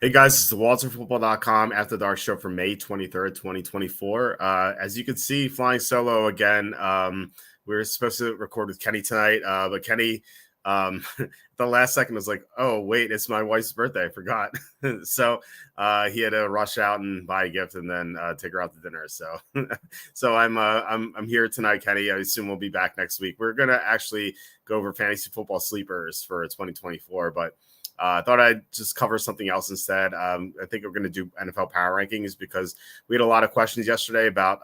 Hey guys, this is the WalterFootball.com After Dark show for May 23rd, 2024. As you can see, flying solo again. We were supposed to record with Kenny tonight, but Kenny, the last second was like, "Oh wait, it's my wife's birthday. I forgot." So he had to rush out and buy a gift and then take her out to dinner. So, I'm here tonight, Kenny. I assume we'll be back next week. We're gonna actually go over fantasy football sleepers for 2024, but I thought I'd just cover something else instead. I think we're going to do NFL power rankings because we had a lot of questions yesterday about,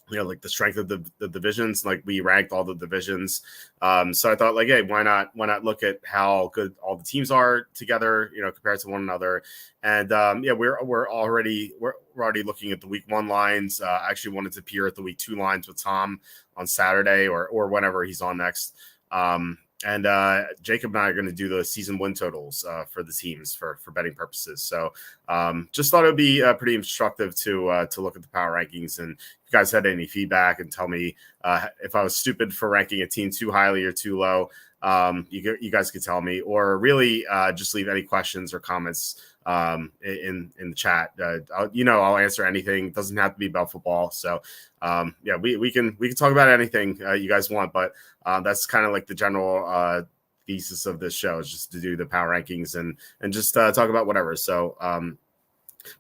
like the strength of the divisions. Like we ranked all the divisions. So I thought, like, hey, why not look at how good all the teams are together, compared to one another. And we're already looking at the week 1 lines. I actually wanted to peer at the week 2 lines with Tom on Saturday or whenever he's on next. And Jacob and I are going to do the season win totals for the teams for betting purposes. So just thought it would be pretty instructive to look at the power rankings. And if you guys had any feedback and tell me if I was stupid for ranking a team too highly or too low, you guys could tell me, or really just leave any questions or comments in the chat. I'll answer anything. It doesn't have to be about football. So we can talk about anything you guys want, but that's kind of like the general thesis of this show, is just to do the power rankings and just talk about whatever. So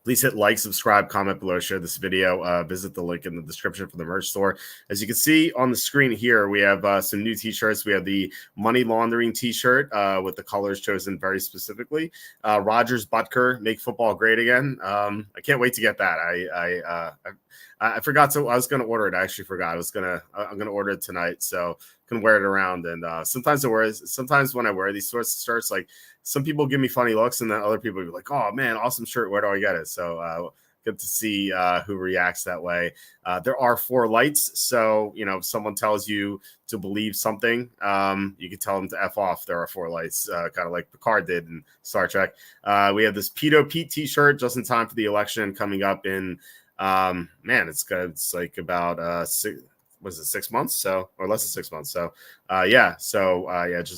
please hit like, subscribe, comment below, share this video. Visit the link in the description for the merch store. As you can see on the screen here, we have some new t-shirts. We have the money laundering t-shirt with the colors chosen very specifically. Rogers Butker, make football great again. I can't wait to get that. I forgot to. I was going to order it. I actually forgot. I'm gonna order it tonight, so can wear it around. And sometimes when I wear these sorts of shirts, like some people give me funny looks, and then other people be like, "Oh man, awesome shirt. Where do I get it?" So good to see who reacts that way. There are 4 lights, so if someone tells you to believe something, you can tell them to F off. There are 4 lights, kind of like Picard did in Star Trek. We have this Pedo Pete t-shirt just in time for the election coming up in. It's good. It's like about 6 months, so, or less than 6 months. So just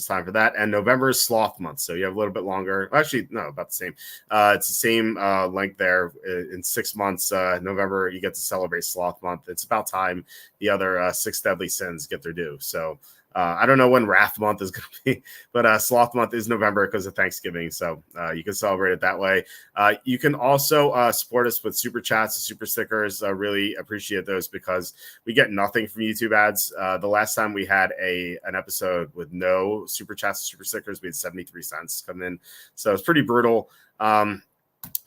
time for that. And November is sloth month, so you have a little bit longer. Actually, no, about the same. It's the same length there. In 6 months, November, you get to celebrate sloth month. It's about time the other 6 deadly sins get their due. So I don't know when Wrath Month is going to be, but Sloth Month is November because of Thanksgiving. So you can celebrate it that way. You can also support us with super chats and super stickers. I really appreciate those because we get nothing from YouTube ads. The last time we had an episode with no super chats and super stickers, we had 73 cents come in. So it's pretty brutal.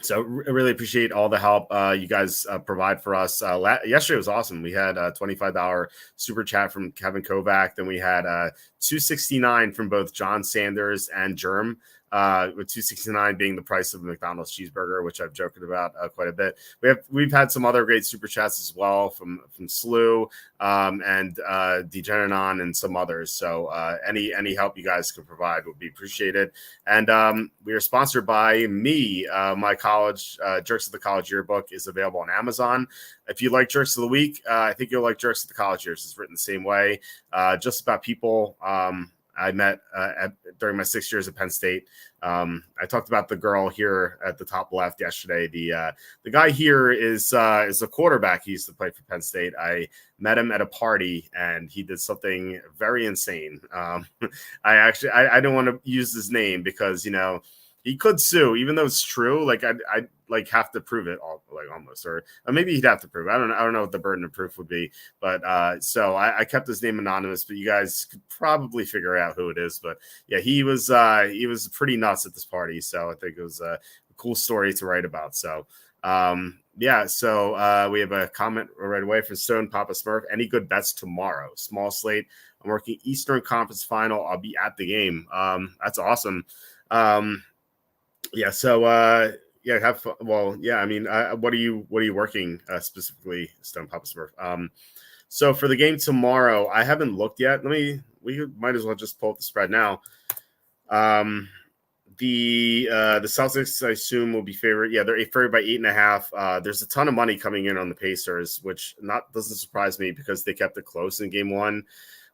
So I really appreciate all the help you guys provide for us. Yesterday was awesome. We had a $25 super chat from Kevin Kovac. Then we had $2.69 from both John Sanders and Germ, with $2.69 being the price of a McDonald's cheeseburger, which I've joked about quite a bit. We've had some other great super chats as well from Slew and Degeneron and some others. So any help you guys can provide would be appreciated. And we are sponsored by me. My college Jerks of the College Yearbook is available on Amazon. If you like Jerks of the Week, I think you'll like Jerks of the College Years. It's written the same way, just about people I met during my 6 years at Penn State. I talked about the girl here at the top left yesterday. The guy here is a quarterback. He used to play for Penn State. I met him at a party, and he did something very insane. I don't want to use his name because he could sue, even though it's true. Like I like have to prove it almost, or maybe he'd have to prove it. I don't know what the burden of proof would be, but so I kept his name anonymous, but you guys could probably figure out who it is. But yeah, he was pretty nuts at this party, so I think it was a cool story to write about. So we have a comment right away from Stone Papa Smurf. Any good bets tomorrow? Small slate. I'm working Eastern Conference Final. I'll be at the game. That's awesome. Have fun. Well, yeah. I mean, what are you working specifically, Stone Papa Smurf? So for the game tomorrow, I haven't looked yet. We might as well just pull up the spread now. The Celtics, I assume, will be favored. Yeah, they're favored by 8.5. There's a ton of money coming in on the Pacers, which doesn't surprise me because they kept it close in game 1.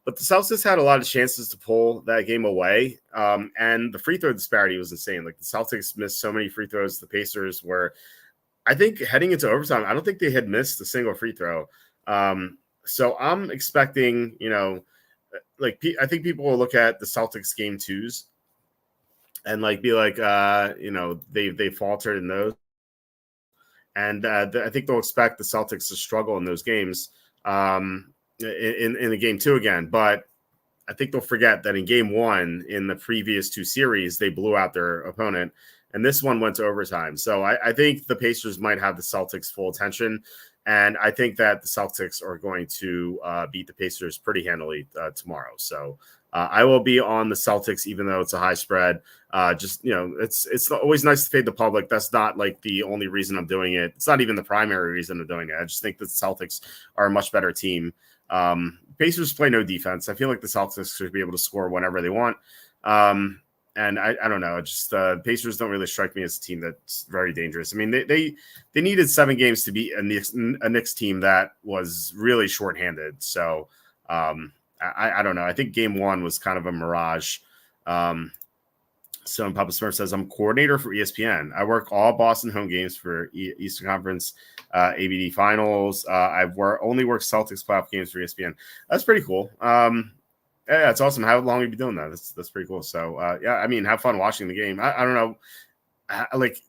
But the Celtics had a lot of chances to pull that game away. And the free throw disparity was insane. Like the Celtics missed so many free throws. The Pacers were, I think, heading into overtime, I don't think they had missed a single free throw. So I'm expecting, like I think people will look at the Celtics game twos and like be like, they faltered in those. And I think they'll expect the Celtics to struggle in those games in the game two again. But I think they'll forget that in game one, in the previous two series, they blew out their opponent. And this one went to overtime. So I think the Pacers might have the Celtics' full attention. And I think that the Celtics are going to beat the Pacers pretty handily tomorrow. So I will be on the Celtics, even though it's a high spread. It's always nice to fade the public. That's not like the only reason I'm doing it. It's not even the primary reason I'm doing it. I just think that the Celtics are a much better team. Pacers play no defense. I feel like the Celtics should be able to score whenever they want. And I don't know. Just Pacers don't really strike me as a team that's very dangerous. I mean, they needed 7 games to beat a Knicks team that was really shorthanded. So I don't know. I think game one was kind of a mirage. So Papa Smurf says, I'm coordinator for ESPN. I work all Boston home games for Eastern Conference ABD finals. I've only worked Celtics playoff games for ESPN. That's pretty cool. Yeah, it's awesome. How long have you been doing that? That's pretty cool. So, I mean, have fun watching the game. I don't know. Like,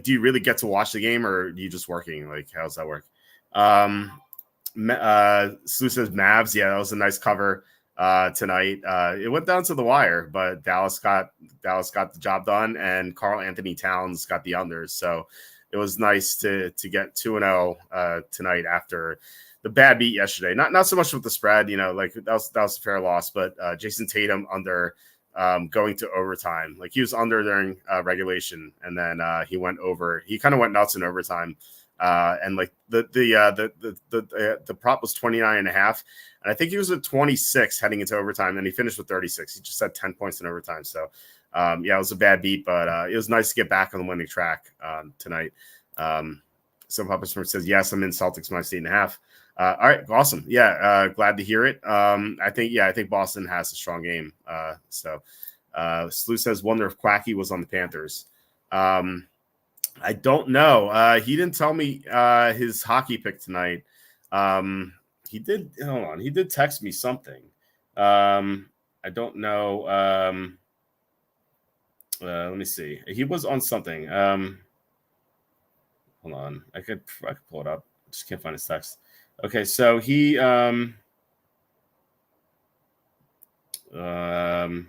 do you really get to watch the game, or are you just working? Like, how does that work? Slu says Mavs. Yeah, that was a nice cover tonight. It went down to the wire, but Dallas got the job done, and Karl Anthony Towns got the unders. So it was nice to get 2-0 tonight after the bad beat yesterday. Not so much with the spread, like that was a fair loss, but Jason Tatum under going to overtime. Like he was under during regulation, and then he went over. He kind of went nuts in overtime. And like the prop was 29.5, and I think he was at 26 heading into overtime, and he finished with 36. He just had 10 points in overtime. So it was a bad beat, but it was nice to get back on the winning track tonight. So Papa Smith says, yes, I'm in Celtics minus 8.5. All right, awesome. Yeah, glad to hear it. I think Boston has a strong game. So Slew says, wonder if Quacky was on the Panthers. I don't know. He didn't tell me his hockey pick tonight. He did. Hold on. He did text me something. I don't know. Let me see. He was on something. Hold on. I could pull it up. I just can't find his text. Okay, so he was on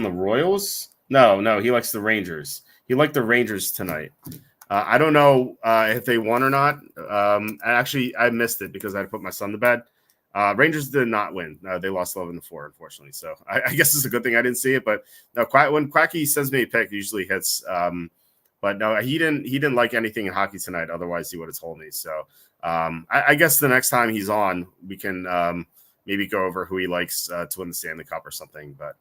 the Royals. No, he likes the Rangers. He liked the Rangers tonight. I don't know if they won or not. I missed it because I had to put my son to bed. Rangers did not win. They lost 11-4, unfortunately. So I guess it's a good thing I didn't see it. But no, when Quacky sends me a pick, it usually hits. But no, he didn't like anything in hockey tonight. Otherwise, he would have told me. So I guess the next time he's on, we can maybe go over who he likes to win the Stanley Cup or something. But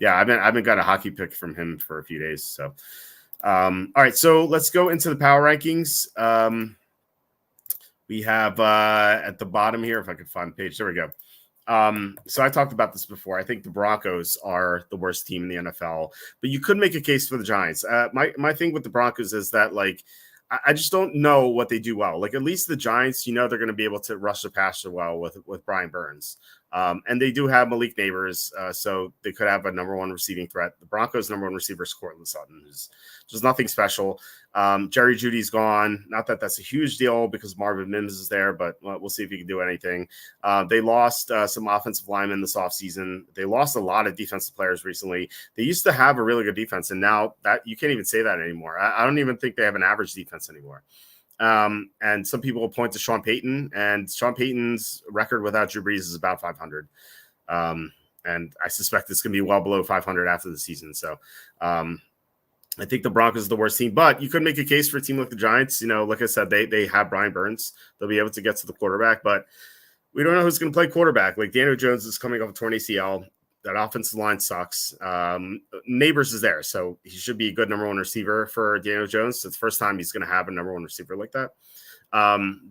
yeah, I haven't got a hockey pick from him for a few days. So all right, so let's go into the power rankings. We have at the bottom here, if I could find the page, there we go. So I talked about this before. I think the Broncos are the worst team in the NFL, but you could make a case for the Giants. My thing with the Broncos is that like I just don't know what they do well. Like at least the Giants, they're going to be able to rush the passer well with Brian Burns. And they do have Malik Neighbors, so they could have a number one receiving threat. The Broncos' number one receiver is Courtland Sutton, who's just nothing special. Jerry Jeudy's gone. Not that that's a huge deal because Marvin Mims is there, but we'll see if he can do anything. They lost some offensive linemen this offseason. They lost a lot of defensive players recently. They used to have a really good defense, and now that you can't even say that anymore. I don't even think they have an average defense anymore. And some people will point to Sean Payton, and Sean Payton's record without Drew Brees is about 500. And I suspect it's going to be well below 500 after the season. So I think the Broncos is the worst team, but you could make a case for a team like the Giants. Like I said, they have Brian Burns. They'll be able to get to the quarterback, but we don't know who's going to play quarterback. Like Daniel Jones is coming off a torn ACL. That offensive line sucks. Neighbors is there, so he should be a good number one receiver for Daniel Jones. It's the first time he's going to have a number one receiver like that.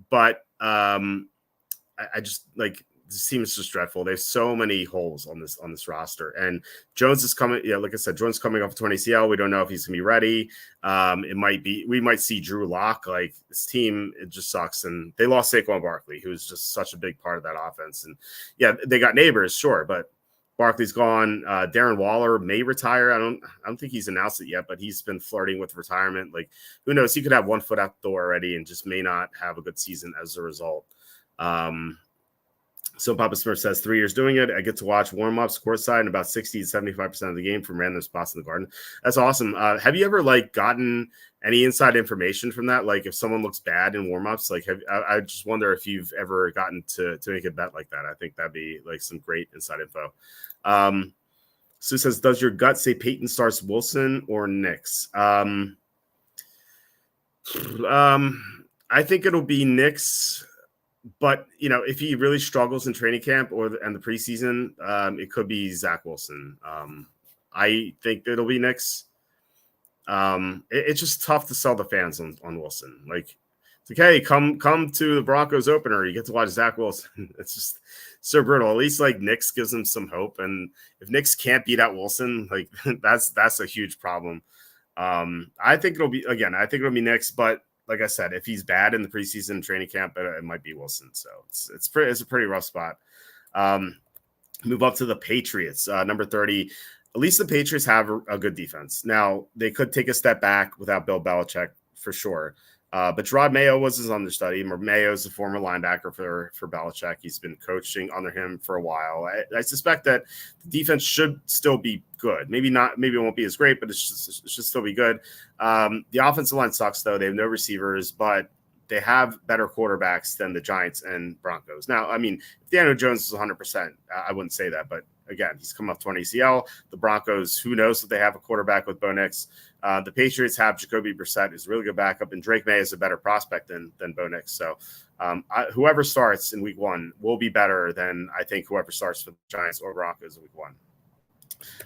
But I just like this team is just dreadful. They have so many holes on this roster. And Jones is coming. Yeah, like I said, Jones coming off a 20 ACL. We don't know if he's gonna be ready. We might see Drew Lock. Like this team, it just sucks. And they lost Saquon Barkley, who's just such a big part of that offense. And yeah, they got Neighbors, sure, but Barkley's gone. Darren Waller may retire. I don't think he's announced it yet, but he's been flirting with retirement. Like, who knows? He could have one foot out the door already and just may not have a good season as a result. So Papa Smurf says 3 years doing it. I get to watch warm-ups courtside and about 60 to 75% of the game from random spots in the garden. That's awesome. Have you ever gotten any inside information from that? Like if someone looks bad in warm-ups, I just wonder if you've ever gotten to make a bet like that. I think that'd be some great inside info. Sue says, does your gut say Peyton starts Wilson or Nix? I think it'll be Nix. But, if he really struggles in training camp and the preseason, it could be Zach Wilson. I think it'll be Nix. It's just tough to sell the fans on Wilson. It's like, hey, come to the Broncos opener. You get to watch Zach Wilson. It's just so brutal. At least Nix gives them some hope. And if Nix can't beat out Wilson, that's a huge problem. I think it'll be Nix, but like I said, if he's bad in the preseason training camp, it might be Wilson. So it's a pretty rough spot. Move up to the Patriots, number 30. At least the Patriots have a good defense. Now, they could take a step back without Bill Belichick for sure. But Gerard Mayo was his understudy. Mayo is a former linebacker for Belichick. He's been coaching under him for a while. I suspect that the defense should still be good. Maybe not. Maybe it won't be as great, but it should still be good. The offensive line sucks, though. They have no receivers, but they have better quarterbacks than the Giants and Broncos. Now, I mean, if Daniel Jones is 100%, I wouldn't say that. But again, he's come off 20 ACL. The Broncos, who knows if they have a quarterback with Bo Nix. The Patriots have Jacoby Brissett, who's a really good backup, and Drake May is a better prospect than Bo Nix. So whoever starts in week one will be better than I think whoever starts for the Giants or Broncos in week one.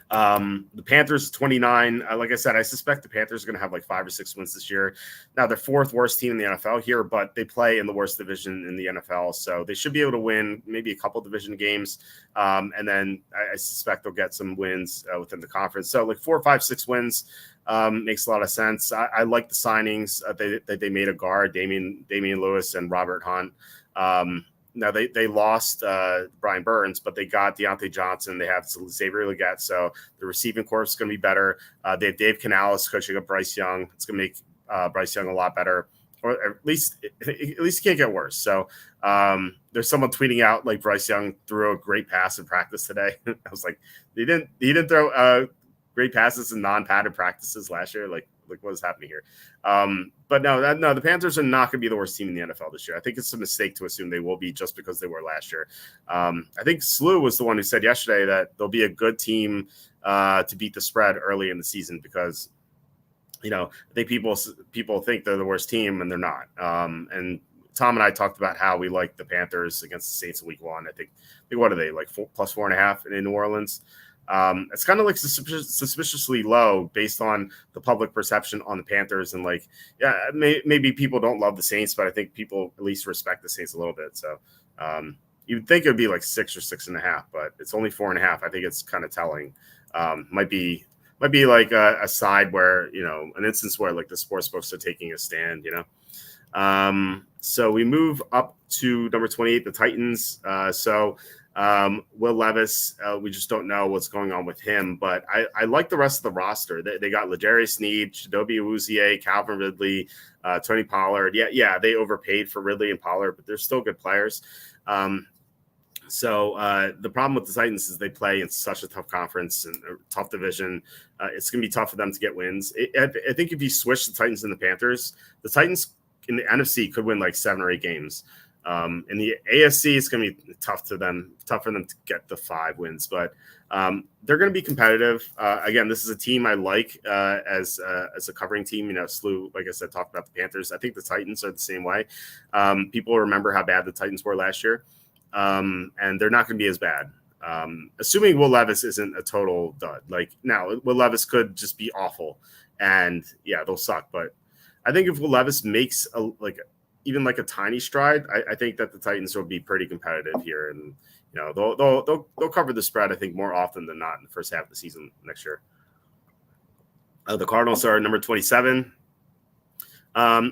The Panthers 29. Like I said, I suspect the Panthers are going to have 5 or 6 wins this year. Now they're 4th worst team in the NFL here, but they play in the worst division in the NFL, so they should be able to win maybe a couple division games. And then I suspect they'll get some wins within the conference. So 4, 5, 6 wins makes a lot of sense. I like the signings that they made a guard, Damian Lewis and Robert Hunt. Now they lost Brian Burns, but they got Deontay Johnson. They have Xavier Legette, so the receiving corps is going to be better. They have Dave Canales coaching up Bryce Young. It's going to make Bryce Young a lot better, or at least it can't get worse. So there's someone tweeting out Bryce Young threw a great pass in practice today. I was like, he didn't throw great passes in non-padded practices last year. What is happening here? But no, the Panthers are not going to be the worst team in the NFL this year. I think it's a mistake to assume they will be just because they were last year. I think Slew was the one who said yesterday that they'll be a good team to beat the spread early in the season because, I think people think they're the worst team and they're not. And Tom and I talked about how we like the Panthers against the Saints in week one. I think what are they, plus 4.5 in New Orleans? It's kind of suspiciously low based on the public perception on the Panthers. And maybe people don't love the Saints, but I think people at least respect the Saints a little bit. So you'd think it would be 6 or 6.5, but it's only 4.5. I think it's kind of telling. Might be a side where, an instance where the sports books are taking a stand, So we move up to number 28, the Titans. Will Levis, we just don't know what's going on with him, but I like the rest of the roster. They got L'Jarius Sneed, Chidobe Awuzie, Calvin Ridley, Tony Pollard. Yeah, they overpaid for Ridley and Pollard, but they're still good players. So the problem with the Titans is they play in such a tough conference and a tough division. It's going to be tough for them to get wins. I think if you switch the Titans and the Panthers in the NFC could win 7 or 8 games. In the AFC, it's going to be tough for them to get the 5 wins, but they're going to be competitive. Again, this is a team I like as a covering team. Slew, like I said, talked about the Panthers. I think the Titans are the same way. People remember how bad the Titans were last year, and they're not going to be as bad. Assuming Will Levis isn't a total dud. Now, Will Levis could just be awful, and yeah, they'll suck. But I think if Will Levis makes even a tiny stride, I think that the Titans will be pretty competitive here. And they'll cover the spread, I think, more often than not in the first half of the season next year. The Cardinals are number 27. I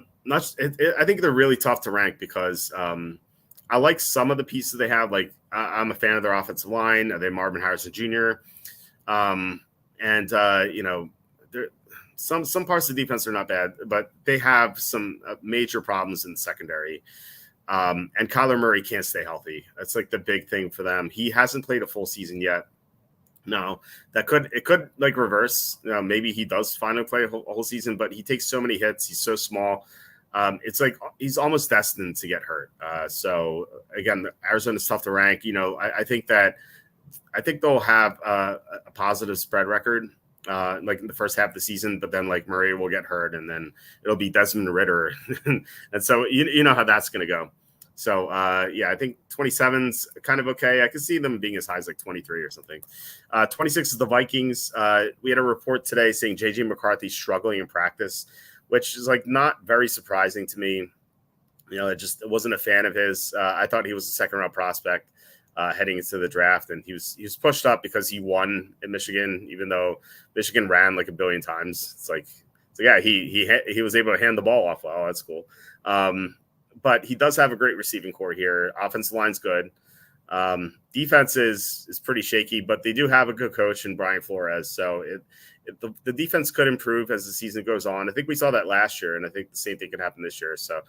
think they're really tough to rank because I like some of the pieces they have. Like I'm a fan of their offensive line. They Marvin Harrison Jr. Some parts of the defense are not bad, but they have some major problems in the secondary. And Kyler Murray can't stay healthy. That's like the big thing for them. He hasn't played a full season yet. No, it could like reverse. Maybe he does finally play a whole season, but he takes so many hits. He's so small. It's like he's almost destined to get hurt. So again, Arizona's tough to rank. I think they'll have a positive spread record, like in the first half of the season, but then like Murray will get hurt, and then it'll be Desmond Ridder, and so you know how that's going to go. So, I think 27's kind of okay. I could see them being as high as like 23 or something. 26 is the Vikings. We had a report today saying J.J. McCarthy's struggling in practice, which is like not very surprising to me. I just wasn't a fan of his. I thought he was a second-round prospect heading into the draft, and he was pushed up because he won in Michigan, even though Michigan ran like a billion times. It's like he was able to hand the ball off well. That's cool. But he does have a great receiving core here. Offensive line's good. Defense is pretty shaky, but they do have a good coach in Brian Flores. So the defense could improve as the season goes on. I think we saw that last year, and I think the same thing could happen this year. So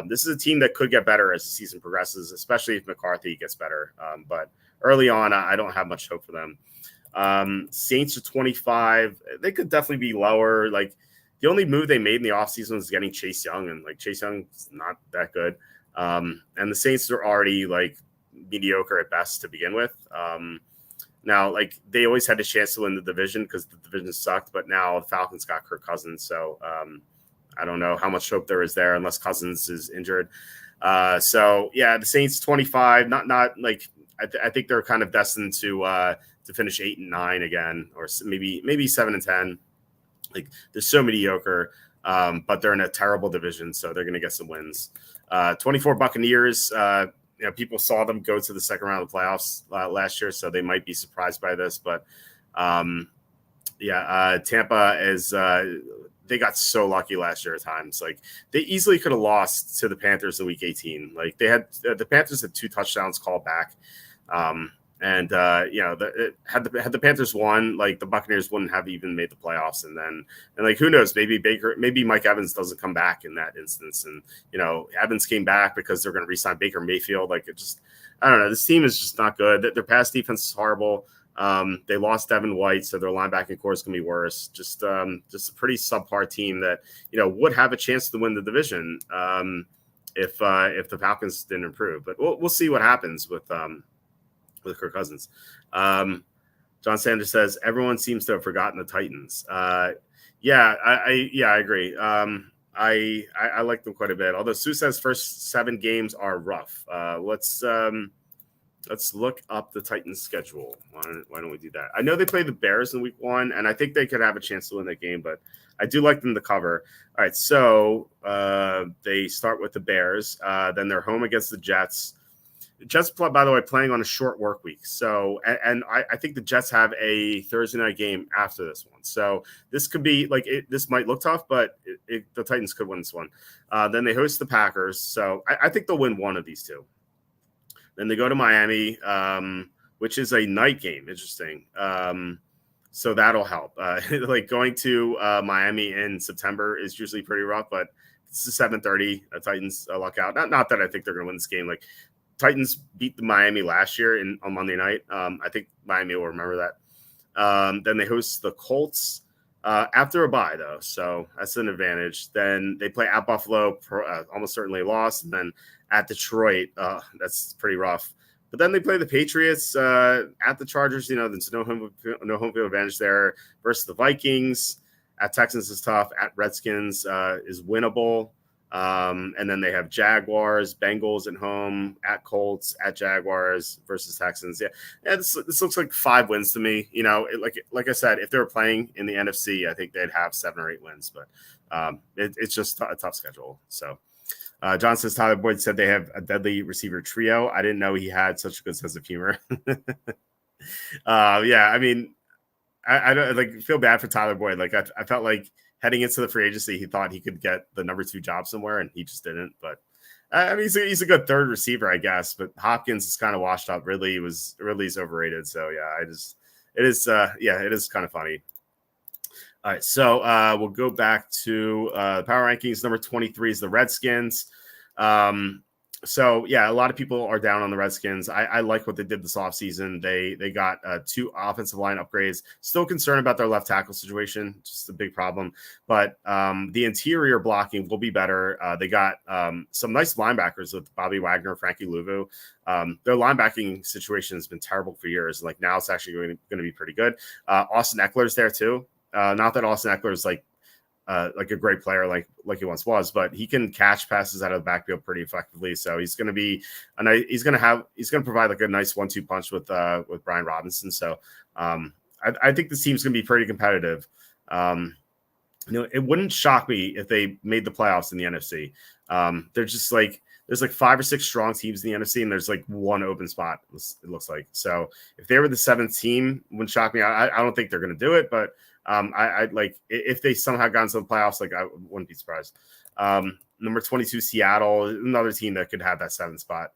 this is a team that could get better as the season progresses, especially if McCarthy gets better. But early on, I don't have much hope for them. Saints are 25. They could definitely be lower. Like, the only move they made in the offseason was getting Chase Young, and like Chase Young's not that good. And the Saints are already like mediocre at best to begin with. Now, like they always had a chance to win the division because the division sucked, but now the Falcons got Kirk Cousins. So I don't know how much hope there is there unless Cousins is injured. The Saints 25, not like I think they're kind of destined to finish 8-9 again, or maybe 7-10. Like they're so mediocre, but they're in a terrible division, so they're going to get some wins. 24 Buccaneers. People saw them go to the second round of the playoffs last year, so they might be surprised by this. But Tampa is. They got so lucky last year at times. Like they easily could have lost to the Panthers in Week 18. Like they had the Panthers had 2 touchdowns called back. Had the Panthers won, like the Buccaneers wouldn't have even made the playoffs. And like, who knows, maybe Mike Evans doesn't come back in that instance. And, Evans came back because they're going to re-sign Baker Mayfield. Like I don't know. This team is just not good. Their pass defense is horrible. They lost Devin White, so their linebacking core is going to be worse. Just a pretty subpar team that, would have a chance to win the division if the Falcons didn't improve. But we'll see what happens with Kirk Cousins. John Sanders says everyone seems to have forgotten the Titans. I agree. I like them quite a bit. Although Sue says first 7 games are rough. Let's look up the Titans schedule. Why don't we do that? I know they play the Bears in week 1, and I think they could have a chance to win that game, but I do like them to cover. All right, so they start with the Bears. Then they're home against the Jets. The Jets, by the way, playing on a short work week. So, and I think the Jets have a Thursday night game after this one. So this could be like this might look tough, but the Titans could win this one. Then they host the Packers. So I think they'll win one of these two. Then they go to Miami, which is a night game. Interesting. So that'll help. Like going to Miami in September is usually pretty rough, but it's 7:30. Titans luck out. Not that I think they're going to win this game. Like Titans beat the Miami last year on Monday night. I think Miami will remember that. Then they host the Colts after a bye, though, so that's an advantage. Then they play at Buffalo, almost certainly lost, and then at Detroit, that's pretty rough. But then they play the Patriots at the Chargers. There's no home field advantage there versus the Vikings. At Texans is tough. At Redskins is winnable. And then they have Jaguars, Bengals at home, at Colts, at Jaguars versus Texans. Yeah, this looks like 5 wins to me. Like I said, if they were playing in the NFC, I think they'd have 7 or 8 wins. But it's just a tough schedule. So John says Tyler Boyd said they have a deadly receiver trio. I didn't know he had such a good sense of humor. Yeah, I mean, I don't like feel bad for Tyler Boyd. Like I felt like heading into the free agency, he thought he could get the number 2 job somewhere, and he just didn't. But I mean, he's a good third receiver, I guess. But Hopkins is kind of washed up. Ridley's overrated. So yeah, it is kind of funny. All right, so we'll go back to power rankings. Number 23 is the Redskins. So yeah, a lot of people are down on the Redskins. I like what they did this offseason. They got 2 offensive line upgrades. Still concerned about their left tackle situation, just a big problem. But the interior blocking will be better. They got some nice linebackers with Bobby Wagner, Frankie Louvu. Their linebacking situation has been terrible for years. Like now, it's actually going to be pretty good. Austin Eckler's there too. Not that Austin Eckler is like a great player like he once was, but he can catch passes out of the backfield pretty effectively. So he's going to be he's going to provide like a nice 1-2 punch with Brian Robinson. So I think this team's going to be pretty competitive. It wouldn't shock me if they made the playoffs in the NFC. They're just like there's like 5 or 6 strong teams in the NFC, and there's like 1 open spot. It looks like. So if they were the 7th team, it wouldn't shock me. I don't think they're going to do it, but I like if they somehow got into the playoffs, like I wouldn't be surprised. Number 22, Seattle, another team that could have that 7th spot.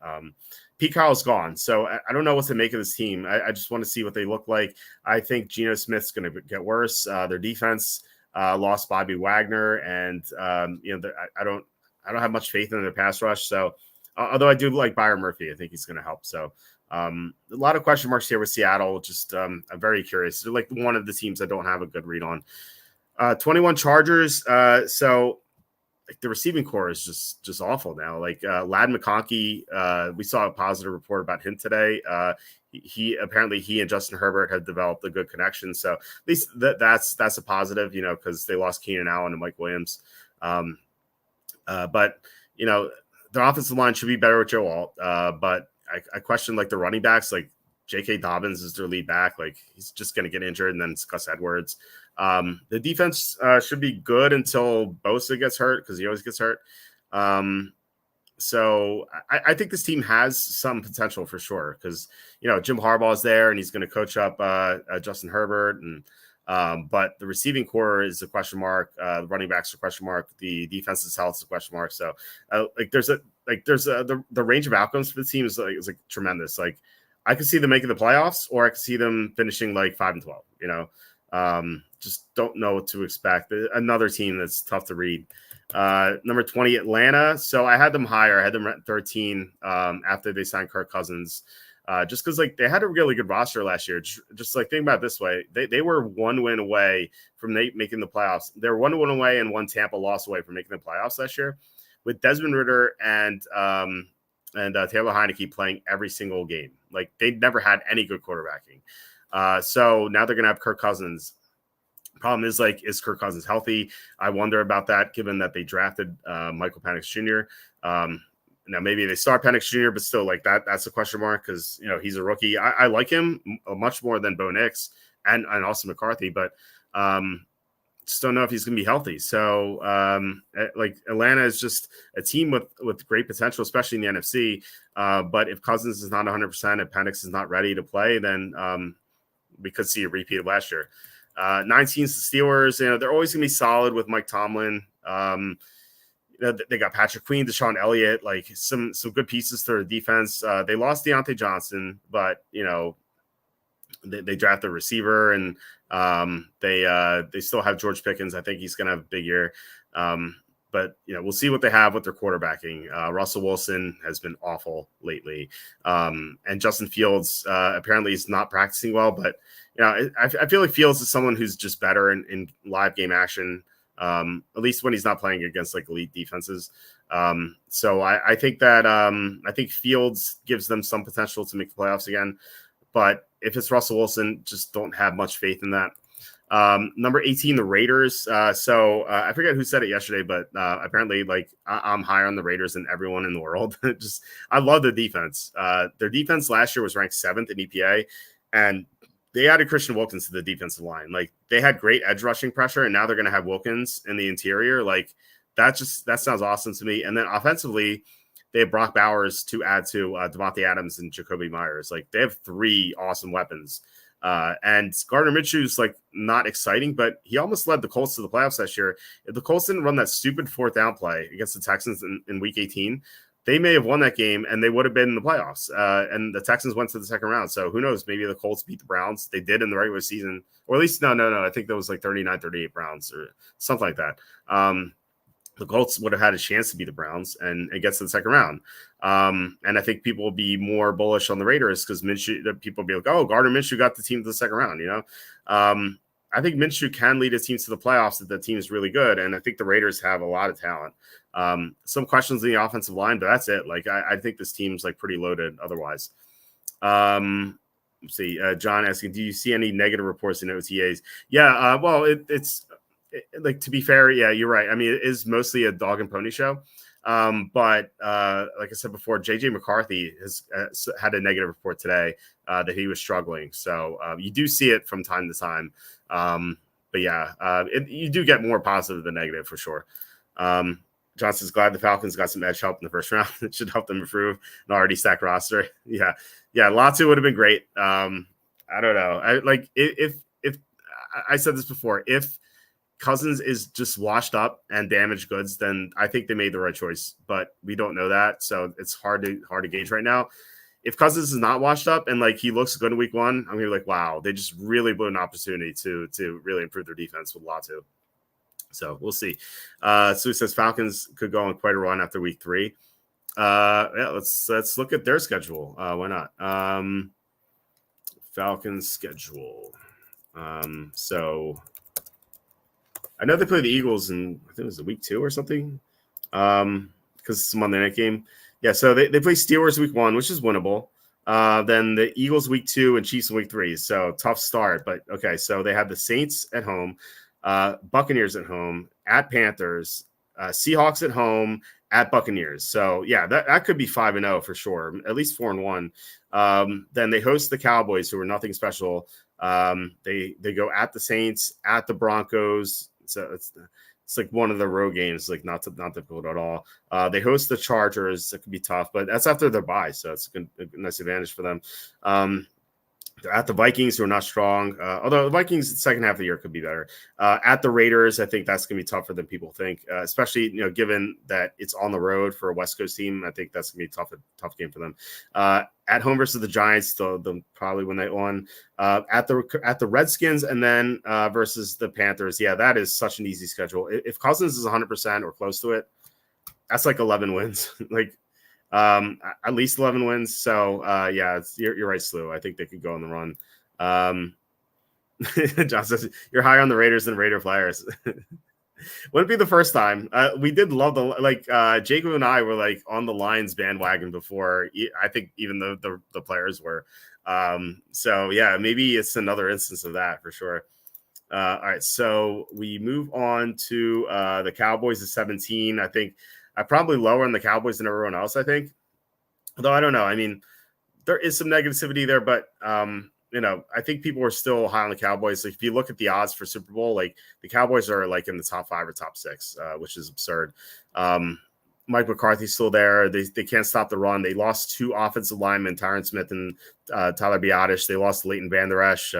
Pete Carroll's gone, so I don't know what to make of this team. I just want to see what they look like. I think Geno Smith's going to get worse. Their defense lost Bobby Wagner, and I don't have much faith in their pass rush. So although I do like Byron Murphy, I think he's going to help. So. A lot of question marks here with Seattle. Just I'm very curious. They're like one of the teams I don't have a good read on. 21 Chargers. So like the receiving core is just awful now. Like Ladd McConkey, we saw a positive report about him today. He and Justin Herbert have developed a good connection. So at least that's a positive, because they lost Keenan Allen and Mike Williams. But their offensive line should be better with Joe Alt. But I question like the running backs, like J.K. Dobbins is their lead back. Like he's just going to get injured, and then it's Gus Edwards. The defense should be good until Bosa gets hurt, because he always gets hurt. So I think this team has some potential for sure, because Jim Harbaugh is there, and he's going to coach up Justin Herbert, and but the receiving core is a question mark. The running backs are a question mark. The defense's health is a question mark. So the range of outcomes for the team is like tremendous. Like I could see them making the playoffs, or I could see them finishing like 5-12. Just don't know what to expect. Another team that's tough to read. Number 20, Atlanta. So I had them higher. I had them at 13 after they signed Kirk Cousins. Just because like they had a really good roster last year. Just like think about it this way, they were 1 win away from making the playoffs. They were 1 win away and 1 Tampa loss away from making the playoffs last year, with Desmond Ridder and Taylor Heineke playing every single game. Like they'd never had any good quarterbacking. So now they're gonna have Kirk Cousins. Problem is, like, is Kirk Cousins healthy? I wonder about that, given that they drafted Michael Penix Jr. Now maybe they start Penix Jr., but still, like that's a question mark, because he's a rookie. I like him much more than Bo Nix and Austin McCarthy, but just don't know if he's going to be healthy. So like Atlanta is just a team with great potential, especially in the NFC. But if Cousins is not 100%, if Penix is not ready to play, then we could see a repeat of last year. 19 is the Steelers. They're always going to be solid with Mike Tomlin. They got Patrick Queen, Deshaun Elliott, like some good pieces to their defense. They lost Deontay Johnson, but they drafted a receiver, and they still have George Pickens. I think he's going to have a big year. But we'll see what they have with their quarterbacking. Russell Wilson has been awful lately, and Justin Fields apparently is not practicing well. But I feel like Fields is someone who's just better in live game action. At least when he's not playing against like elite defenses. So I think that I think Fields gives them some potential to make the playoffs again. But if it's Russell Wilson, just don't have much faith in that. Number 18, the Raiders. So I forget who said it yesterday, but apparently like I'm higher on the Raiders than everyone in the world. I love the defense. Their defense last year was ranked 7th in EPA, and they added Christian Wilkins to the defensive line. Like they had great edge rushing pressure, and now they're going to have Wilkins in the interior. Like that sounds awesome to me. And then offensively, they have Brock Bowers to add to Devontae Adams and Jacoby Myers. Like they have 3 awesome weapons. And Gardner Minshew's like not exciting, but he almost led the Colts to the playoffs last year. If the Colts didn't run that stupid 4th down play against the Texans in week 18, they may have won that game and they would have been in the playoffs. And the Texans went to the second round. So who knows? Maybe the Colts beat the Browns. They did in the regular season, or at least no. I think that was like 39-38 Browns or something like that. The Colts would have had a chance to beat the Browns and it gets to the second round. And I think people will be more bullish on the Raiders because people will be like, oh, Gardner Minshew got the team to the second round, I think Minshew can lead his teams to the playoffs if the team is really good. And I think the Raiders have a lot of talent. Some questions in the offensive line, but that's it. Like, I think this team's like pretty loaded otherwise. Let's see. John asking, do you see any negative reports in OTAs? Yeah. Well, it's like, to be fair, yeah, you're right. I mean, it is mostly a dog and pony show. But like I said before, JJ McCarthy has had a negative report today that he was struggling. So you do see it from time to time. But yeah, you do get more positive than negative for sure. Johnson's glad the Falcons got some edge help in the first round. It should help them improve an already stacked roster. Yeah. Latu would have been great. I don't know. If I said this before, if Cousins is just washed up and damaged goods, then I think they made the right choice, but we don't know that. So it's hard to gauge right now. If Cousins is not washed up and like he looks good in week 1, I'm gonna be like, wow, they just really blew an opportunity to really improve their defense with Latu. So we'll see. Sue says Falcons could go on quite a run after week 3. Yeah, let's look at their schedule. Why not? Falcons schedule. So I know they play the Eagles in, I think it was the week 2 or something, because it's a Monday night game. Yeah, so they play Steelers week 1, which is winnable. Then the Eagles week 2 and Chiefs in week 3. So tough start, but okay. So they have the Saints at home, Buccaneers at home, at Panthers, Seahawks at home, at Buccaneers. So yeah, that could be 5-0 for sure, at least 4-1. Then they host the Cowboys, who are nothing special. They go at the Saints, at the Broncos. So it's like one of the road games, like not difficult at all. They host the Chargers. It could be tough, but that's after their bye, so it's a nice advantage for them. They're at the Vikings, who are not strong. Although the Vikings, the second half of the year could be better. At the Raiders, I think that's going to be tougher than people think, especially given that it's on the road for a West Coast team. I think that's going to be a tough game for them. At home versus the Giants, they'll probably win that one. At the Redskins, and then versus the Panthers. Yeah, that is such an easy schedule. If Cousins is 100% or close to it, that's like 11 wins. Like. At least 11 wins. So yeah, you're right, Slew. I think they could go on the run. John says you're higher on the Raiders than Raider Flyers. Wouldn't be the first time. We did love Jacob and I were like on the Lions bandwagon before. I think even the players were. So yeah, maybe it's another instance of that for sure. All right, so we move on to the Cowboys at 17. I think I probably lower on the Cowboys than everyone else, I think. Although I don't know. I mean, there is some negativity there, but I think people are still high on the Cowboys. Like if you look at the odds for Super Bowl, like the Cowboys are like in the top 5 or top 6, which is absurd. Mike McCarthy's still there. They can't stop the run. They lost 2 offensive linemen, Tyron Smith and Tyler Biadasz. They lost Leighton Vander Esch.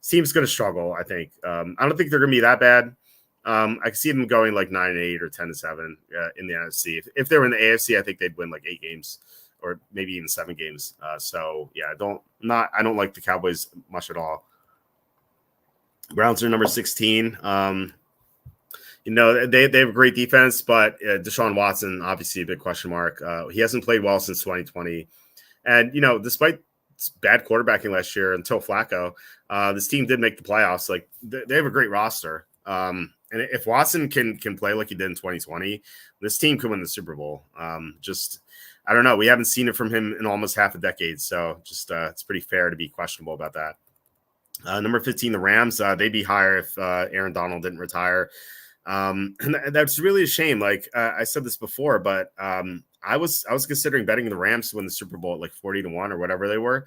Team's going to struggle, I think. I don't think they're going to be that bad. I can see them going like 9-8 or 10-7 in the NFC. If they were in the AFC, I think they'd win like 8 games or maybe even 7 games. So yeah, I don't like the Cowboys much at all. Browns are number 16. They have a great defense, but Deshaun Watson, obviously a big question mark. He hasn't played well since 2020. And, despite bad quarterbacking last year until Flacco, this team did make the playoffs. Like they have a great roster. And if Watson can play like he did in 2020, this team could win the Super Bowl. I don't know. We haven't seen it from him in almost half a decade. So it's pretty fair to be questionable about that. Number 15, the Rams, they'd be higher if Aaron Donald didn't retire. And that's really a shame. Like I said this before, but I was considering betting the Rams to win the Super Bowl at like 40-1 or whatever they were.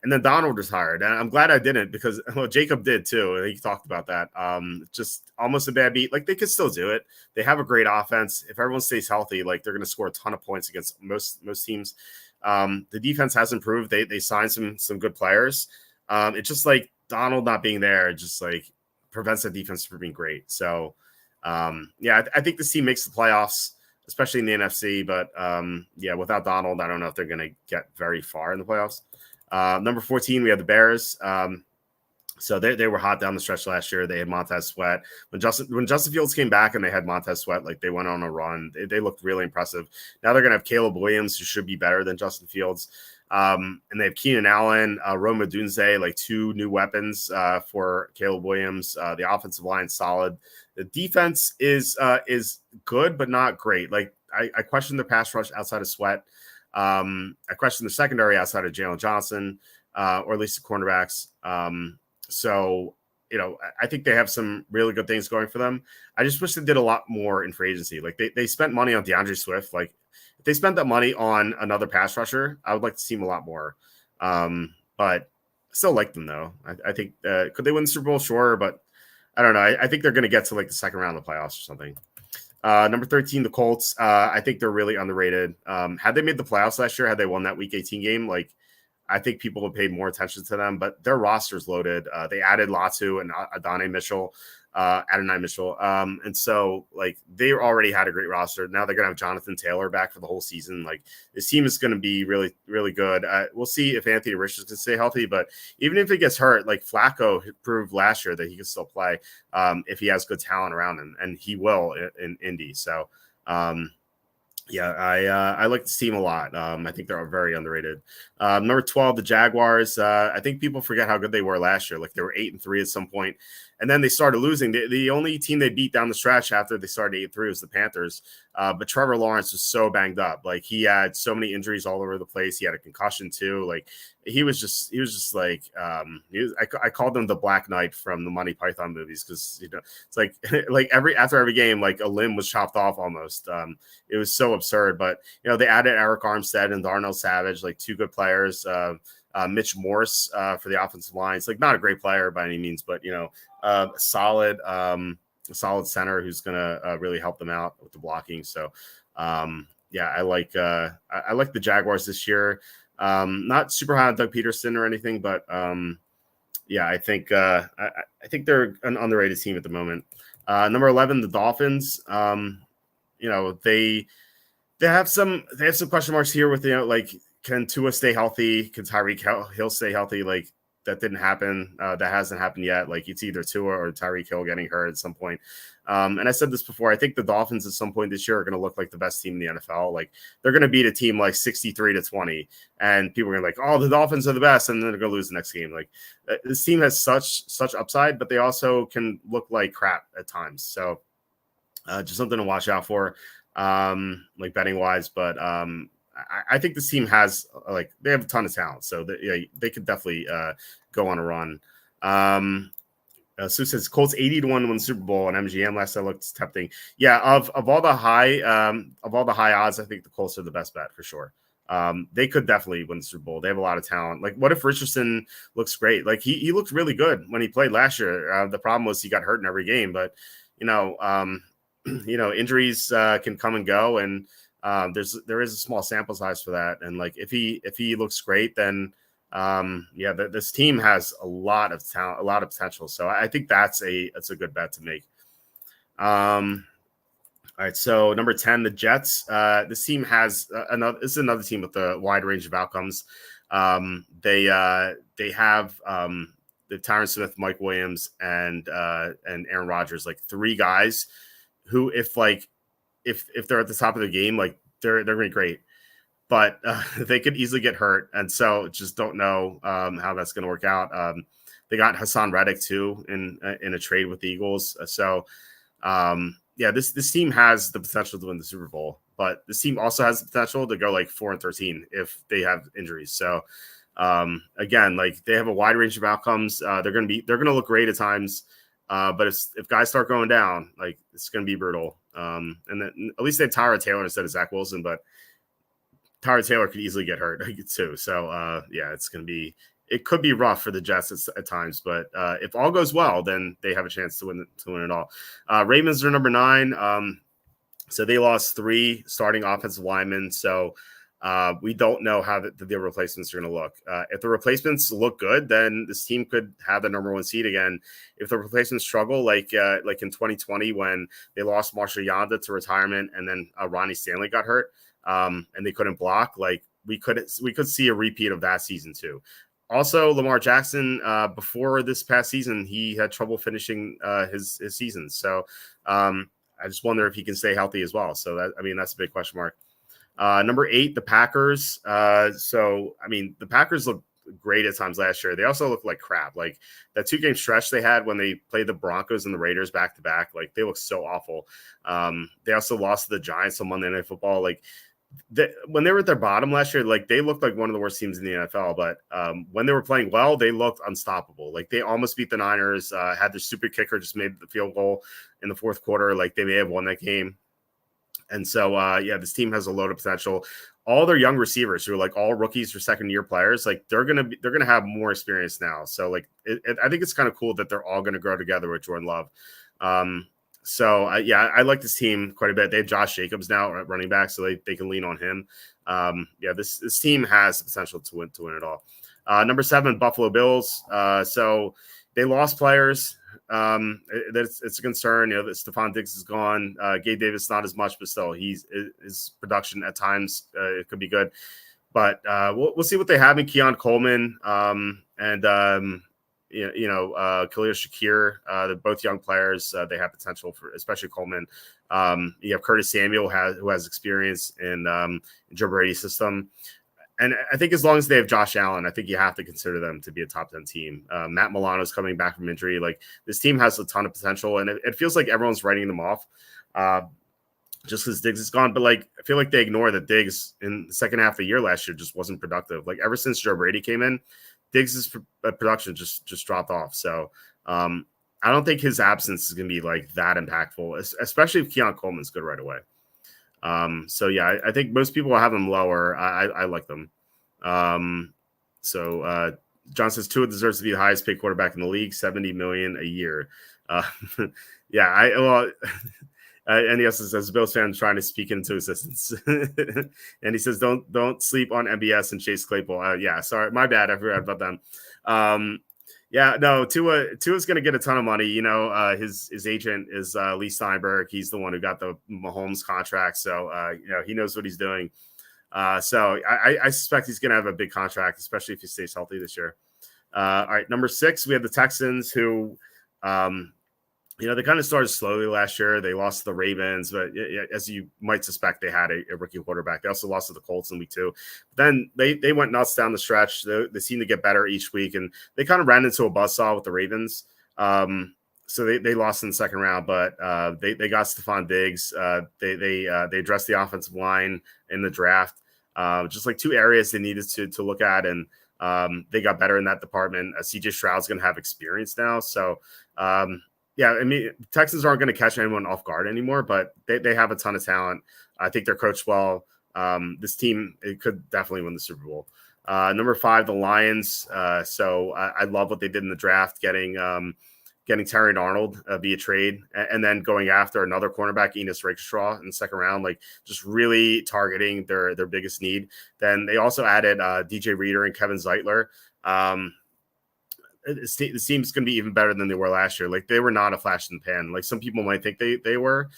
And then Donald retired, and I'm glad I didn't because well, Jacob did too. And he talked about that. Just almost a bad beat. Like they could still do it. They have a great offense. If everyone stays healthy, like they're going to score a ton of points against most teams. The defense has improved. They signed some good players. It's just like Donald not being there, just like prevents the defense from being great. So yeah, I think this team makes the playoffs, especially in the NFC. But yeah, without Donald, I don't know if they're going to get very far in the playoffs. Number 14, we have the Bears. So they were hot down the stretch last year. They had Montez Sweat. When Justin Fields came back and they had Montez Sweat, like they went on a run. They looked really impressive. Now they're going to have Caleb Williams, who should be better than Justin Fields. And they have Keenan Allen, Rome Odunze, like two new weapons for Caleb Williams. The offensive line solid. The defense is good, but not great. Like I question the pass rush outside of Sweat. I question the secondary outside of Jalen Johnson, or at least the cornerbacks. So, I think they have some really good things going for them. I just wish they did a lot more in free agency. Like they spent money on DeAndre Swift. Like if they spent that money on another pass rusher, I would like to see him a lot more. But I still like them though. I think could they win the Super Bowl? Sure, but I don't know. I think they're going to get to like the second round of the playoffs or something. Number 13, the Colts. I think they're really underrated. Had they made the playoffs last year, had they won that Week 18 game, like I think people would pay more attention to them. But their roster's loaded. They added Latu and Adonai Mitchell, and so like they already had a great roster. Now they're gonna have Jonathan Taylor back for the whole season. Like this team is gonna be really, really good. We'll see if Anthony Richards can stay healthy, but even if he gets hurt, like Flacco proved last year that he can still play if he has good talent around him, and he will in Indy. So yeah, I like this team a lot. I think they're very underrated. Number 12, the Jaguars. I think people forget how good they were last year. Like they were 8-3 at some point, and then they started losing. The only team they beat down the stretch after they started 8-3 was the Panthers. But Trevor Lawrence was so banged up. Like he had so many injuries all over the place. He had a concussion too. Like he was just like I called him the Black Knight from the Monty Python movies because it's like after every game like a limb was chopped off almost. It was so absurd. But they added Eric Armstead and Darnell Savage, like two good players. Mitch Morse for the offensive line. It's like not a great player by any means, but solid center who's gonna really help them out with the blocking. So yeah, I like the Jaguars this year. Not super high on Doug Peterson or anything, but yeah, I think they're an underrated team at the moment. Number 11, the Dolphins. They have some question marks here with like can Tua stay healthy? Can Tyreek Hill stay healthy? Like that didn't happen. That hasn't happened yet. Like it's either Tua or Tyreek Hill getting hurt at some point. And I said this before. I think the Dolphins at some point this year are going to look like the best team in the NFL. Like they're going to beat a team like 63-20, and people are going to be like, "Oh, the Dolphins are the best," and then they're going to lose the next game. Like this team has such upside, but they also can look like crap at times. So just something to watch out for, like betting wise. But I think this team has they have a ton of talent, so they could definitely go on a run. Sue says Colts 80-1 to win the Super Bowl, and MGM last I looked tempting. Yeah, of all the high odds, I think the Colts are the best bet for sure. They could definitely win the Super Bowl. They have a lot of talent. Like, what if Richardson looks great? Like he looked really good when he played last year. The problem was he got hurt in every game, but injuries can come and go, and there is a small sample size for that. And like if he looks great, then this team has a lot of talent, a lot of potential. So I think that's a good bet to make. All right, so number 10, the Jets. This team has another team with a wide range of outcomes. They have the Tyron Smith, Mike Williams, and Aaron Rodgers, like three guys who, if they're at the top of the game, like they're going to be great, but they could easily get hurt, and so just don't know how that's going to work out. They got Hassan Reddick too in a trade with the Eagles, so this team has the potential to win the Super Bowl, but this team also has the potential to go like 4-13 if they have injuries. So again, like they have a wide range of outcomes. They're going to look great at times. But if guys start going down, like it's going to be brutal. And then at least they have Tyrod Taylor instead of Zach Wilson, but Tyrod Taylor could easily get hurt too. So it's going to be it could be rough for the Jets at times. But if all goes well, then they have a chance to win it all. Ravens are number 9. So they lost 3 starting offensive linemen. So we don't know how the replacements are going to look. If the replacements look good, then this team could have the number 1 seed again. If the replacements struggle, like in 2020 when they lost Marshall Yanda to retirement, and then Ronnie Stanley got hurt, and they couldn't block, like we could see a repeat of that season too. Also, Lamar Jackson, before this past season, he had trouble finishing his season. So I just wonder if he can stay healthy as well. So that's a big question mark. Number 8, the Packers. The Packers looked great at times last year. They also look like crap. Like that 2-game stretch they had when they played the Broncos and the Raiders back to back, like they look so awful. They also lost to the Giants on Monday Night Football. Like when they were at their bottom last year, like they looked like one of the worst teams in the NFL. But when they were playing well, they looked unstoppable. Like they almost beat the Niners. Had their super kicker just made the field goal in the fourth quarter. Like they may have won that game. And so, this team has a load of potential. All their young receivers who are like all rookies or second-year players, like they're gonna have more experience now. So, like, I think it's kind of cool that they're all gonna grow together with Jordan Love. I like this team quite a bit. They have Josh Jacobs now at running back, so they can lean on him. This team has the potential to win it all. Number 7, Buffalo Bills. So they lost players. It's a concern. That Stephon Diggs is gone. Gabe Davis not as much, but still, his production at times it could be good. But we'll see what they have in Keon Coleman and Khalil Shakir. They're both young players. They have potential for, especially Coleman. You have Curtis Samuel who has experience in Joe Brady's system. And I think as long as they have Josh Allen, I think you have to consider them to be a top 10 team. Matt Milano's coming back from injury. Like this team has a ton of potential, and it feels like everyone's writing them off just because Diggs is gone. But like I feel like they ignore that Diggs in the second half of the year last year just wasn't productive. Like ever since Joe Brady came in, Diggs' production just dropped off. So I don't think his absence is going to be like that impactful, especially if Keon Coleman's good right away. I think most people have them lower. I like them. John says Tua deserves to be the highest paid quarterback in the league, $70 million a year. And he also says Bills fan trying to speak into assistance, and he says don't sleep on MBS and Chase Claypool. Sorry, my bad. I forgot about them. Tua's going to get a ton of money. His agent is Lee Steinberg. He's the one who got the Mahomes contract. So, he knows what he's doing. I suspect he's going to have a big contract, especially if he stays healthy this year. All right, number 6, we have the Texans who, they kind of started slowly last year. They lost to the Ravens, but as you might suspect, they had a rookie quarterback. They also lost to the Colts in week 2. But then they went nuts down the stretch. They seemed to get better each week, and they kind of ran into a buzzsaw with the Ravens. So they lost in the second round, but they got Stephon Diggs. They addressed the offensive line in the draft. Just like 2 areas they needed to look at, and they got better in that department. CJ Stroud's going to have experience now, so. Texans aren't going to catch anyone off guard anymore, but they have a ton of talent. I think they're coached well. This team, it could definitely win the Super Bowl. Number 5, the Lions. I love what they did in the draft, getting Terry Arnold via trade, and then going after another cornerback, Enos Rakestraw, in the second round, like just really targeting their biggest need. Then they also added DJ Reader and Kevin Zeitler. This team's going to be even better than they were last year. Like they were not a flash in the pan. Like some people might think they were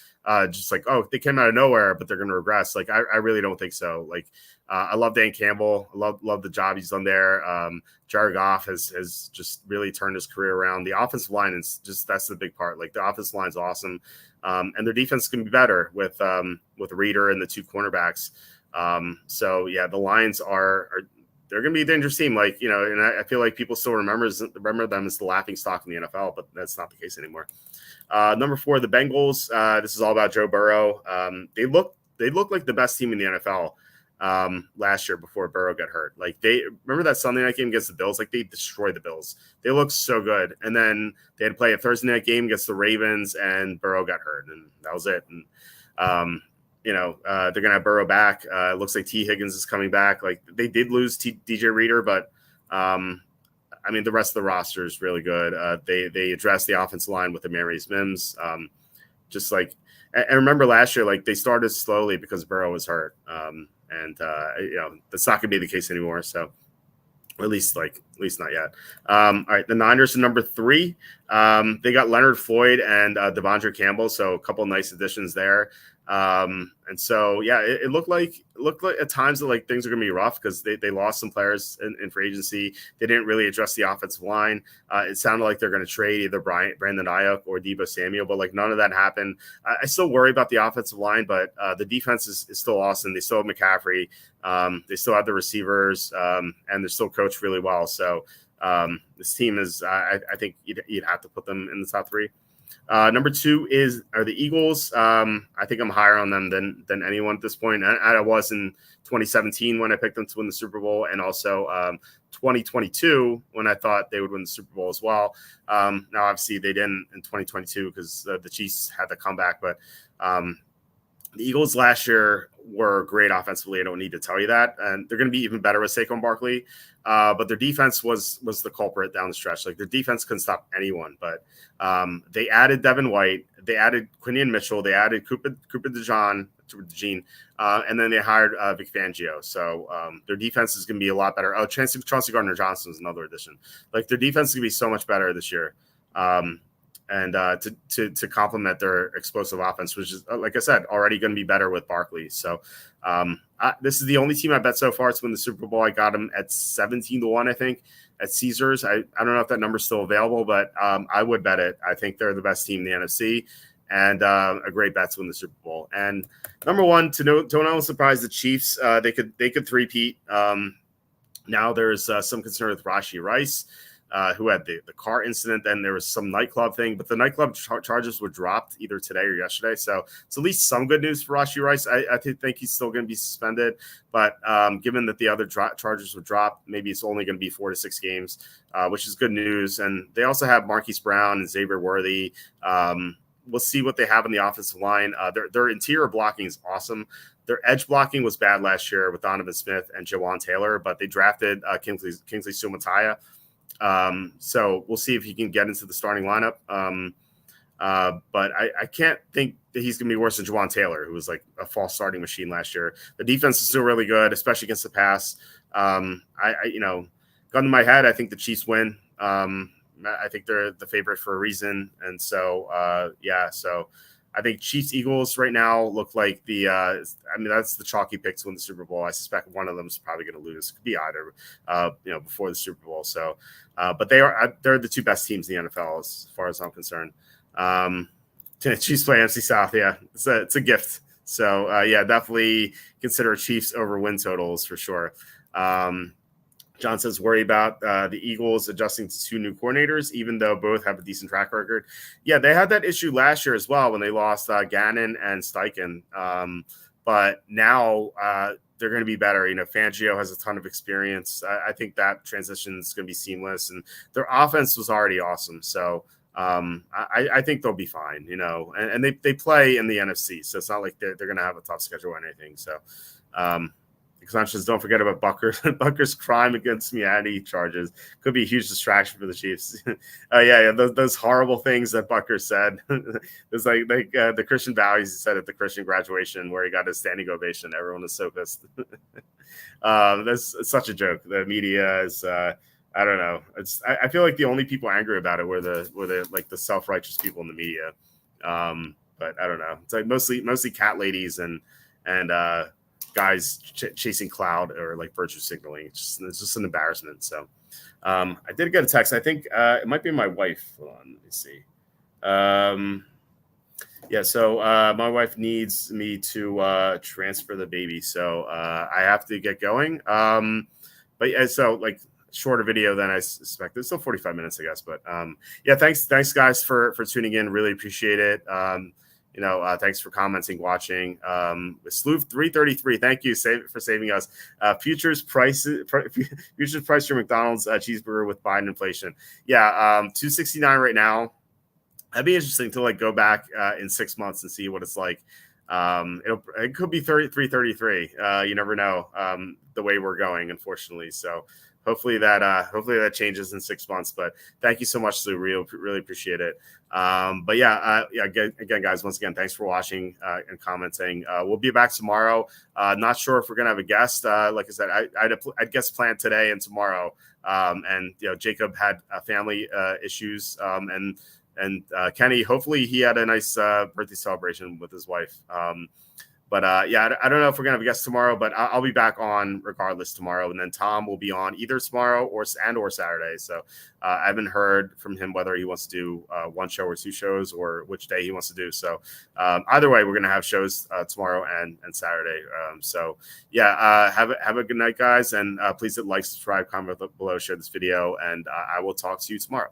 just like, oh, they came out of nowhere, but they're going to regress. Like I really don't think so. Like I love Dan Campbell. I love the job he's done there. Jared Goff has just really turned his career around. The offensive line is just, that's the big part. Like the offensive line's awesome. And their defense is going to be better with Reader and the 2 cornerbacks. The Lions they're going to be a dangerous team. Like, and I feel like people still remember them as the laughing stock in the NFL, but that's not the case anymore. Number 4, the Bengals. This is all about Joe Burrow. They look like the best team in the NFL last year before Burrow got hurt. Like they remember that Sunday night game against the Bills, like they destroyed the Bills. They looked so good. And then they had to play a Thursday night game against the Ravens and Burrow got hurt and that was it. And, they're going to have Burrow back. It looks like T. Higgins is coming back. Like they did lose DJ Reader, but I mean, the rest of the roster is really good. They addressed the offensive line with the Mary's Mims. Just like, and remember last year, like they started slowly because Burrow was hurt. And that's not going to be the case anymore. So, or at least not yet. All right, the Niners are number 3. They got Leonard Floyd and Devondre Campbell, so a couple of nice additions there. And so yeah, it looked like at times that like things are gonna be rough because they lost some players in free agency. They didn't really address the offensive line. It sounded like they're gonna trade either Brandon Ayuk or Deebo Samuel, but like none of that happened. I still worry about the offensive line, but the defense is still awesome. They still have McCaffrey. They still have the receivers, and they're still coached really well. So this team is, I think you'd have to put them in the top 3. Number 2 are the Eagles. I think I'm higher on them than anyone at this point. I was in 2017 when I picked them to win the Super Bowl, and also 2022 when I thought they would win the Super Bowl as well. Now, obviously, they didn't in 2022 because the Chiefs had the comeback. But the Eagles last year were great offensively. I don't need to tell you that. And they're going to be even better with Saquon Barkley. But their defense was the culprit down the stretch. Like their defense couldn't stop anyone. But they added Devin White. They added Quinion Mitchell. They added Cooper DeJean. And then they hired Vic Fangio. So their defense is going to be a lot better. Oh, Chauncey Gardner-Johnson is another addition. Like their defense is going to be so much better this year. And to complement their explosive offense, which is, like I said, already going to be better with Barkley. So this is the only team I bet so far to win the Super Bowl. I got them at 17-1, I think, at Caesars. I don't know if that number's still available, but I would bet it. I think they're the best team in the NFC and a great bet to win the Super Bowl. And number 1, to no surprise, the Chiefs, they could three-peat. Now there's some concern with Rashee Rice. Who had the car incident. Then there was some nightclub thing, but the nightclub charges were dropped either today or yesterday. So it's at least some good news for Rashee Rice. I think he's still going to be suspended, but given that the other charges were dropped, maybe it's only going to be 4 to 6 games, which is good news. And they also have Marquise Brown and Xavier Worthy. We'll see what they have in the offensive line. Their interior blocking is awesome. Their edge blocking was bad last year with Donovan Smith and Jawan Taylor, but they drafted Kingsley Sumataya. So we'll see if he can get into the starting lineup. But I can't think that he's going to be worse than Jawan Taylor, who was like a false starting machine last year. The defense is still really good, especially against the pass. Gun to my head, I think the Chiefs win. I think they're the favorite for a reason. And so, so I think Chiefs Eagles right now look like that's the chalky pick to win the Super Bowl. I suspect one of them is probably going to lose. It could be either, before the Super Bowl. So, but they're the 2 best teams in the NFL as far as I'm concerned. Chiefs play NFC South. Yeah, it's a gift. So definitely consider Chiefs over win totals for sure. John says, worry about the Eagles adjusting to 2 new coordinators, even though both have a decent track record. Yeah, they had that issue last year as well when they lost Gannon and Steichen. But now they're going to be better. Fangio has a ton of experience. I think that transition is going to be seamless. And their offense was already awesome. So I think they'll be fine, and they play in the NFC. So it's not like they're going to have a tough schedule or anything. So Sanchez, don't forget about Butker's crime against humanity charges. Could be a huge distraction for the Chiefs. Those horrible things that Butker said. It's like the Christian values he said at the Christian graduation where he got his standing ovation. Everyone was so pissed. That's such a joke. The media is I don't know. I feel like the only people angry about it were the like the self-righteous people in the media. But I don't know. It's like mostly cat ladies and guys chasing cloud or like virtue signaling. It's just an embarrassment. So I did get a text. I think it might be my wife. Hold on, let me see. So my wife needs me to transfer the baby. So I have to get going. So like shorter video than I suspected. It's still 45 minutes, I guess. But thanks guys for tuning in. Really appreciate it. Thanks for commenting, watching. Sleuth 333, thank you for saving us. Futures price for McDonald's cheeseburger with Biden inflation. $2.69 right now. That'd be interesting to like go back in 6 months and see what it's like. It could be 333. You never know the way we're going, unfortunately. So hopefully that changes in 6 months. But thank you so much, Lou. Really appreciate it. But yeah, again, guys, once again, thanks for watching and commenting. We'll be back tomorrow. Not sure if we're gonna have a guest. Like I said, I'd guest planned today and tomorrow. And Jacob had family issues. And Kenny, hopefully he had a nice birthday celebration with his wife. But yeah, I don't know if we're gonna have a guest tomorrow, but I'll be back on regardless tomorrow, and then Tom will be on either tomorrow or Saturday. So I haven't heard from him whether he wants to do one show or 2 shows or which day he wants to do. So either way, we're gonna have shows tomorrow and Saturday. So yeah, have a good night, guys, and please hit like, subscribe, comment below, share this video, and I will talk to you tomorrow.